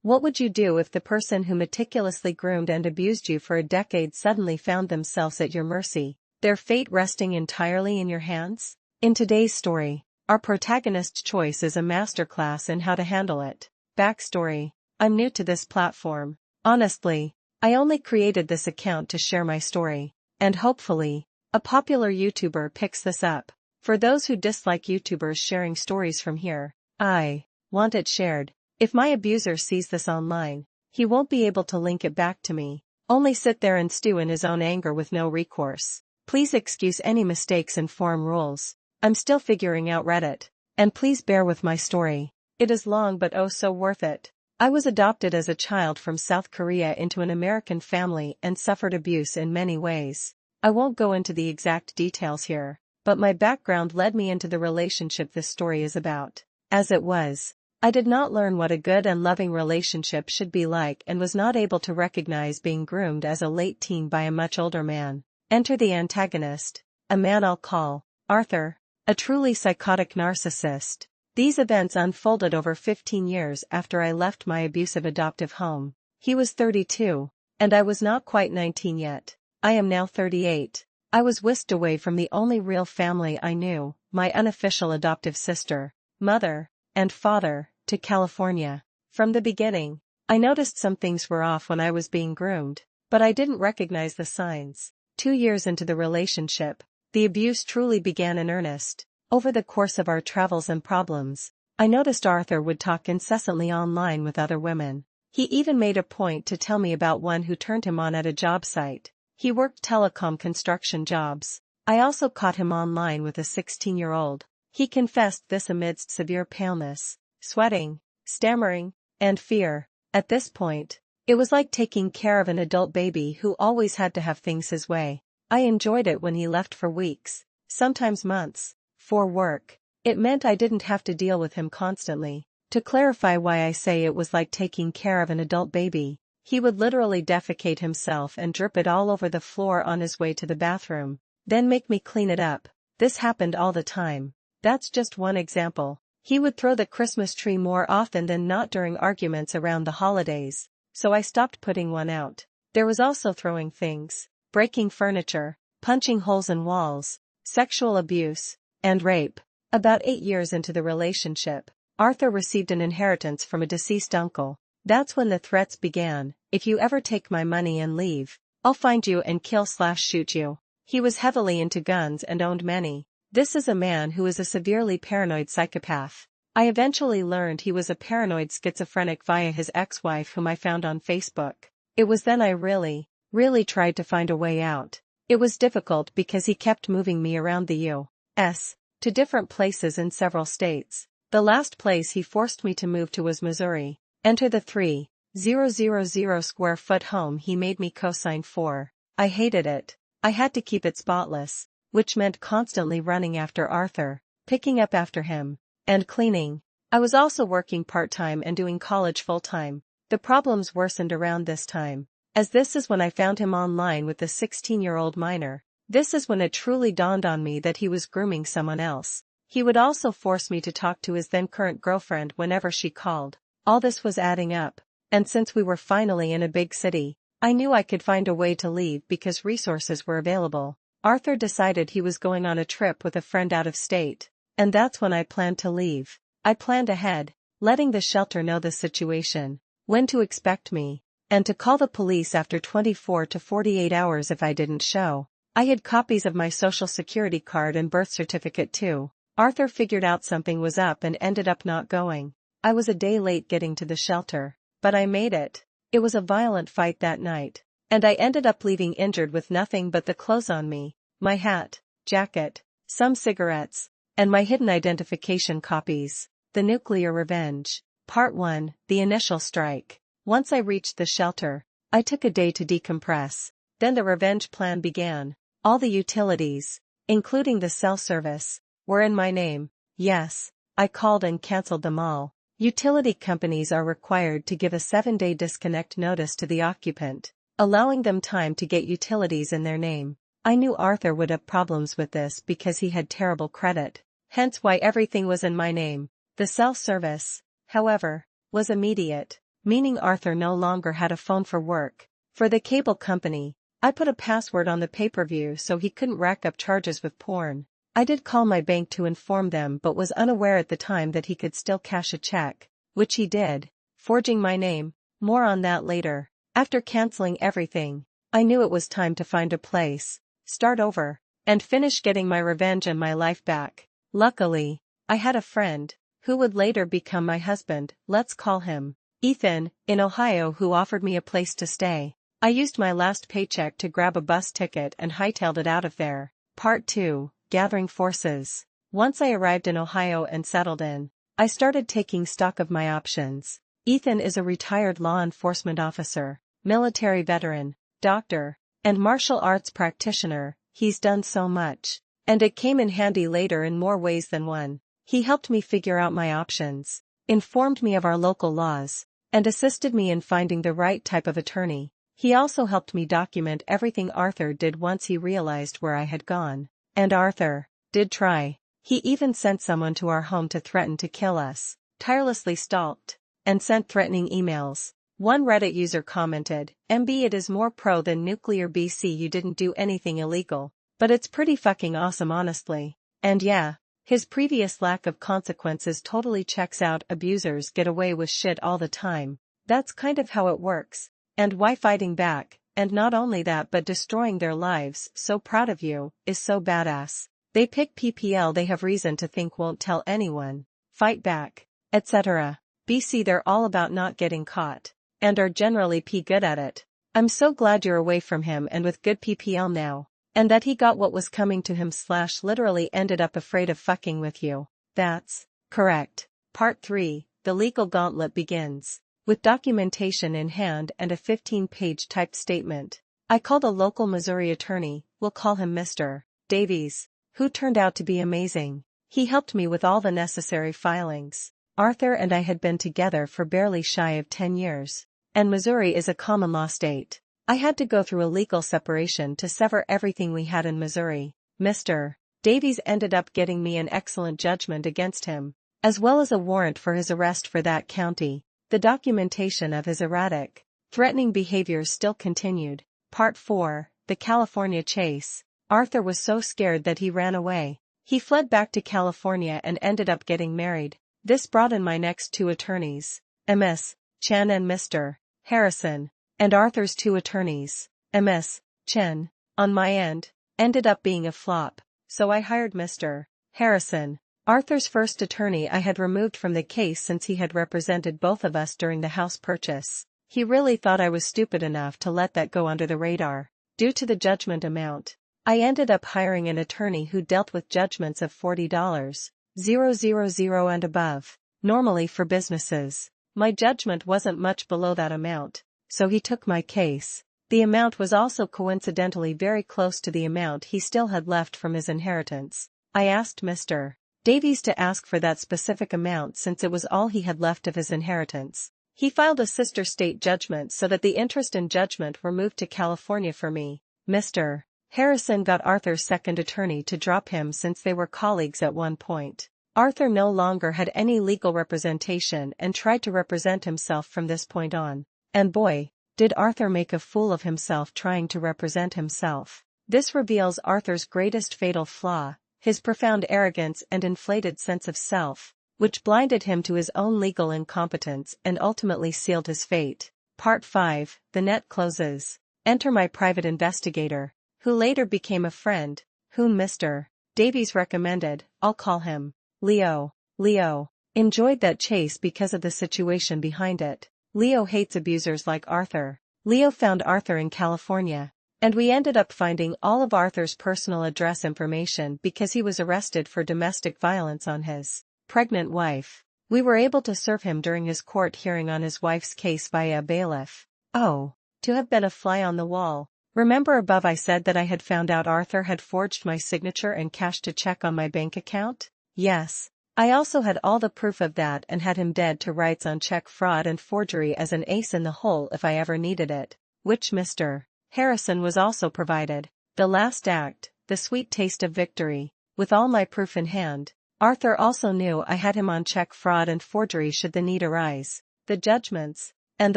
What would you do if the person who meticulously groomed and abused you for a decade suddenly found themselves at your mercy, their fate resting entirely in your hands? In today's story, our protagonist's choice is a masterclass in how to handle it. Backstory: I'm new to this platform. Honestly, I only created this account to share my story, and hopefully, a popular YouTuber picks this up. For those who dislike YouTubers sharing stories from here, I want it shared. If my abuser sees this online, he won't be able to link it back to me, only sit there and stew in his own anger with no recourse. Please excuse any mistakes in forum rules. I'm still figuring out Reddit. And please bear with my story. It is long but oh so worth it. I was adopted as a child from South Korea into an American family and suffered abuse in many ways. I won't go into the exact details here, but my background led me into the relationship this story is about. As it was, I did not learn what a good and loving relationship should be like and was not able to recognize being groomed as a late teen by a much older man. Enter the antagonist, a man I'll call Arthur, a truly psychotic narcissist. These events unfolded over 15 years after I left my abusive adoptive home. He was 32, and I was not quite 19 yet. I am now 38. I was whisked away from the only real family I knew, my unofficial adoptive sister, mother, and father, to California. From the beginning, I noticed some things were off when I was being groomed, but I didn't recognize the signs. 2 years into the relationship, the abuse truly began in earnest. Over the course of our travels and problems, I noticed Arthur would talk incessantly online with other women. He even made a point to tell me about one who turned him on at a job site. He worked telecom construction jobs. I also caught him online with a 16-year-old. He confessed this amidst severe paleness, sweating, stammering, and fear. At this point, it was like taking care of an adult baby who always had to have things his way. I enjoyed it when he left for weeks, sometimes months, for work. It meant I didn't have to deal with him constantly. To clarify why I say it was like taking care of an adult baby, he would literally defecate himself and drip it all over the floor on his way to the bathroom, then make me clean it up. This happened all the time. That's just one example. He would throw the Christmas tree more often than not during arguments around the holidays, so I stopped putting one out. There was also throwing things, breaking furniture, punching holes in walls, sexual abuse, and rape. About 8 years into the relationship, Arthur received an inheritance from a deceased uncle. That's when the threats began: if you ever take my money and leave, I'll find you and kill/shoot you. He was heavily into guns and owned many. This is a man who is a severely paranoid psychopath. I eventually learned he was a paranoid schizophrenic via his ex-wife whom I found on Facebook. It was then I really tried to find a way out. It was difficult because he kept moving me around the U.S. to different places in several states. The last place he forced me to move to was Missouri. Enter the 3,000 square foot home he made me co-sign for. I hated it. I had to keep it spotless, which meant constantly running after Arthur, picking up after him, and cleaning. I was also working part-time and doing college full-time. The problems worsened around this time, as this is when I found him online with the 16-year-old minor. This is when it truly dawned on me that he was grooming someone else. He would also force me to talk to his then current girlfriend whenever she called. All this was adding up, and since we were finally in a big city, I knew I could find a way to leave because resources were available. Arthur decided he was going on a trip with a friend out of state, and that's when I planned to leave. I planned ahead, letting the shelter know the situation, when to expect me, and to call the police after 24 to 48 hours if I didn't show. I had copies of my social security card and birth certificate too. Arthur figured out something was up and ended up not going. I was a day late getting to the shelter, but I made it. It was a violent fight that night, and I ended up leaving injured with nothing but the clothes on me, my hat, jacket, some cigarettes, and my hidden identification copies. The Nuclear Revenge. Part 1, The Initial Strike. Once I reached the shelter, I took a day to decompress. Then the revenge plan began. All the utilities, including the cell service, were in my name. Yes, I called and canceled them all. Utility companies are required to give a 7-day disconnect notice to the occupant, allowing them time to get utilities in their name. I knew Arthur would have problems with this because he had terrible credit, hence why everything was in my name. The cell service, however, was immediate. meaning Arthur no longer had a phone for work. For the cable company, I put a password on the pay-per-view so he couldn't rack up charges with porn. I did call my bank to inform them but was unaware at the time that he could still cash a check, which he did, forging my name. More on that later. After canceling everything, I knew it was time to find a place, start over, and finish getting my revenge and my life back. Luckily, I had a friend, who would later become my husband, let's call him Ethan, in Ohio, who offered me a place to stay. I used my last paycheck to grab a bus ticket and hightailed it out of there. Part 2, Gathering Forces. Once I arrived in Ohio and settled in, I started taking stock of my options. Ethan is a retired law enforcement officer, military veteran, doctor, and martial arts practitioner. He's done so much, and it came in handy later in more ways than one. He helped me figure out my options, informed me of our local laws, and assisted me in finding the right type of attorney. He also helped me document everything Arthur did once he realized where I had gone. And Arthur did try. He even sent someone to our home to threaten to kill us, tirelessly stalked, and sent threatening emails. One Reddit user commented, "MB, it is more pro than nuclear BC, you didn't do anything illegal. But it's pretty fucking awesome honestly." And yeah, his previous lack of consequences totally checks out. Abusers get away with shit all the time. That's kind of how it works. And why fighting back, and not only that but destroying their lives, so proud of you, is so badass. They pick PPL they have reason to think won't tell anyone, fight back, etc. BC, they're all about not getting caught, and are generally good at it. I'm so glad you're away from him and with good PPL now, and that he got what was coming to him / literally ended up afraid of fucking with you. That's correct. Part 3, The Legal Gauntlet begins. With documentation in hand and a 15-page typed statement, I called a local Missouri attorney, we'll call him Mr. Davies, who turned out to be amazing. He helped me with all the necessary filings. Arthur and I had been together for barely shy of 10 years, and Missouri is a common law state. I had to go through a legal separation to sever everything we had in Missouri. Mr. Davies ended up getting me an excellent judgment against him, as well as a warrant for his arrest for that county. The documentation of his erratic, threatening behavior still continued. Part 4, The California Chase. Arthur was so scared that he ran away. He fled back to California and ended up getting married. This brought in my next two attorneys, Ms. Chen and Mr. Harrison, and Arthur's two attorneys, Ms. Chen, on my end, ended up being a flop, so I hired Mr. Harrison, Arthur's first attorney. I had removed from the case since he had represented both of us during the house purchase. He really thought I was stupid enough to let that go under the radar. Due to the judgment amount, I ended up hiring an attorney who dealt with judgments of $40,000 and above. Normally for businesses, my judgment wasn't much below that amount, so he took my case. The amount was also coincidentally very close to the amount he still had left from his inheritance. I asked Mr. Davies to ask for that specific amount since it was all he had left of his inheritance. He filed a sister state judgment so that the interest and judgment were moved to California for me. Mr. Harrison got Arthur's second attorney to drop him since they were colleagues at one point. Arthur no longer had any legal representation and tried to represent himself from this point on. And boy, did Arthur make a fool of himself trying to represent himself. This reveals Arthur's greatest fatal flaw, his profound arrogance and inflated sense of self, which blinded him to his own legal incompetence and ultimately sealed his fate. Part 5, The Net Closes. Enter my private investigator, who later became a friend, whom Mr. Davies recommended. I'll call him Leo. Leo enjoyed that chase because of the situation behind it. Leo hates abusers like Arthur. Leo found Arthur in California, and we ended up finding all of Arthur's personal address information because he was arrested for domestic violence on his pregnant wife. We were able to serve him during his court hearing on his wife's case via a bailiff. Oh, to have been a fly on the wall. Remember above I said that I had found out Arthur had forged my signature and cashed a check on my bank account? Yes. I also had all the proof of that and had him dead to rights on check fraud and forgery as an ace in the hole if I ever needed it, which Mr. Harrison was also provided. The last act, the sweet taste of victory. With all my proof in hand, Arthur also knew I had him on check fraud and forgery should the need arise. The judgments, And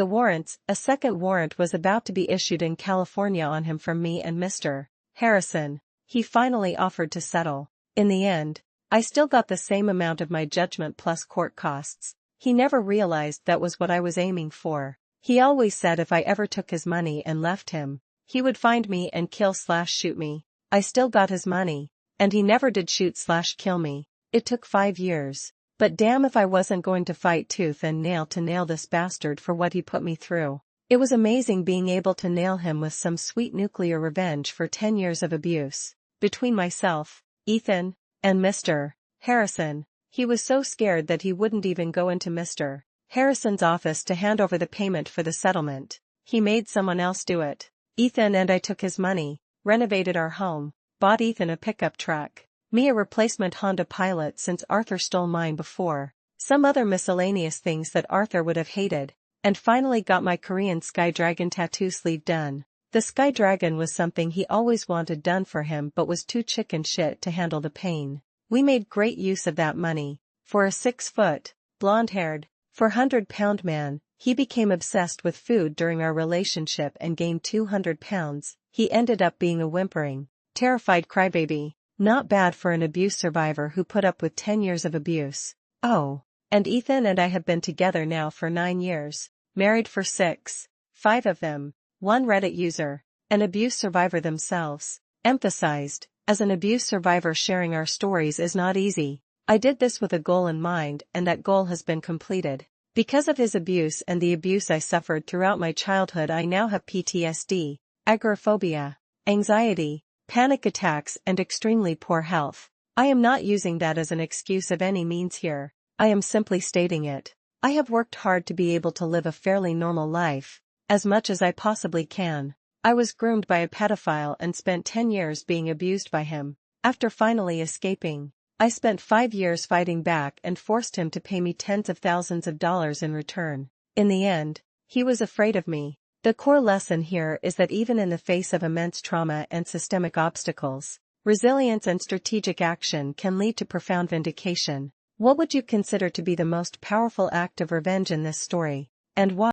a second warrant was about to be issued in California on him from me and Mr. Harrison. He finally offered to settle. In the end, I still got the same amount of my judgment plus court costs. He never realized that was what I was aiming for. He always said if I ever took his money and left him, he would find me and kill/shoot me. I still got his money, and he never did shoot/kill me. It took 5 years. But damn if I wasn't going to fight tooth and nail to nail this bastard for what he put me through. It was amazing being able to nail him with some sweet nuclear revenge for 10 years of abuse. Between myself, Ethan, and Mr. Harrison, he was so scared that he wouldn't even go into Mr. Harrison's office to hand over the payment for the settlement. He made someone else do it. Ethan and I took his money, renovated our home, bought Ethan a pickup truck, me a replacement Honda Pilot since Arthur stole mine before, some other miscellaneous things that Arthur would have hated, and finally got my Korean Sky Dragon tattoo sleeve done. The Sky Dragon was something he always wanted done for him but was too chicken shit to handle the pain. We made great use of that money. For a 6-foot, blonde-haired, 400-pound man, he became obsessed with food during our relationship and gained 200 pounds. He ended up being a whimpering, terrified crybaby. Not bad for an abuse survivor who put up with 10 years of abuse. Oh. And Ethan and I have been together now for 9 years, married for 6, 5 of them, one Reddit user, an abuse survivor themselves. Emphasized, as an abuse survivor sharing our stories is not easy. I did this with a goal in mind and that goal has been completed. Because of his abuse and the abuse I suffered throughout my childhood, I now have PTSD, agoraphobia, anxiety, panic attacks and extremely poor health. I am not using that as an excuse of any means here. I am simply stating it. I have worked hard to be able to live a fairly normal life, as much as I possibly can. I was groomed by a pedophile and spent 10 years being abused by him. After finally escaping, I spent 5 years fighting back and forced him to pay me tens of thousands of dollars in return. In the end, he was afraid of me. The core lesson here is that even in the face of immense trauma and systemic obstacles, resilience and strategic action can lead to profound vindication. What would you consider to be the most powerful act of revenge in this story, and why?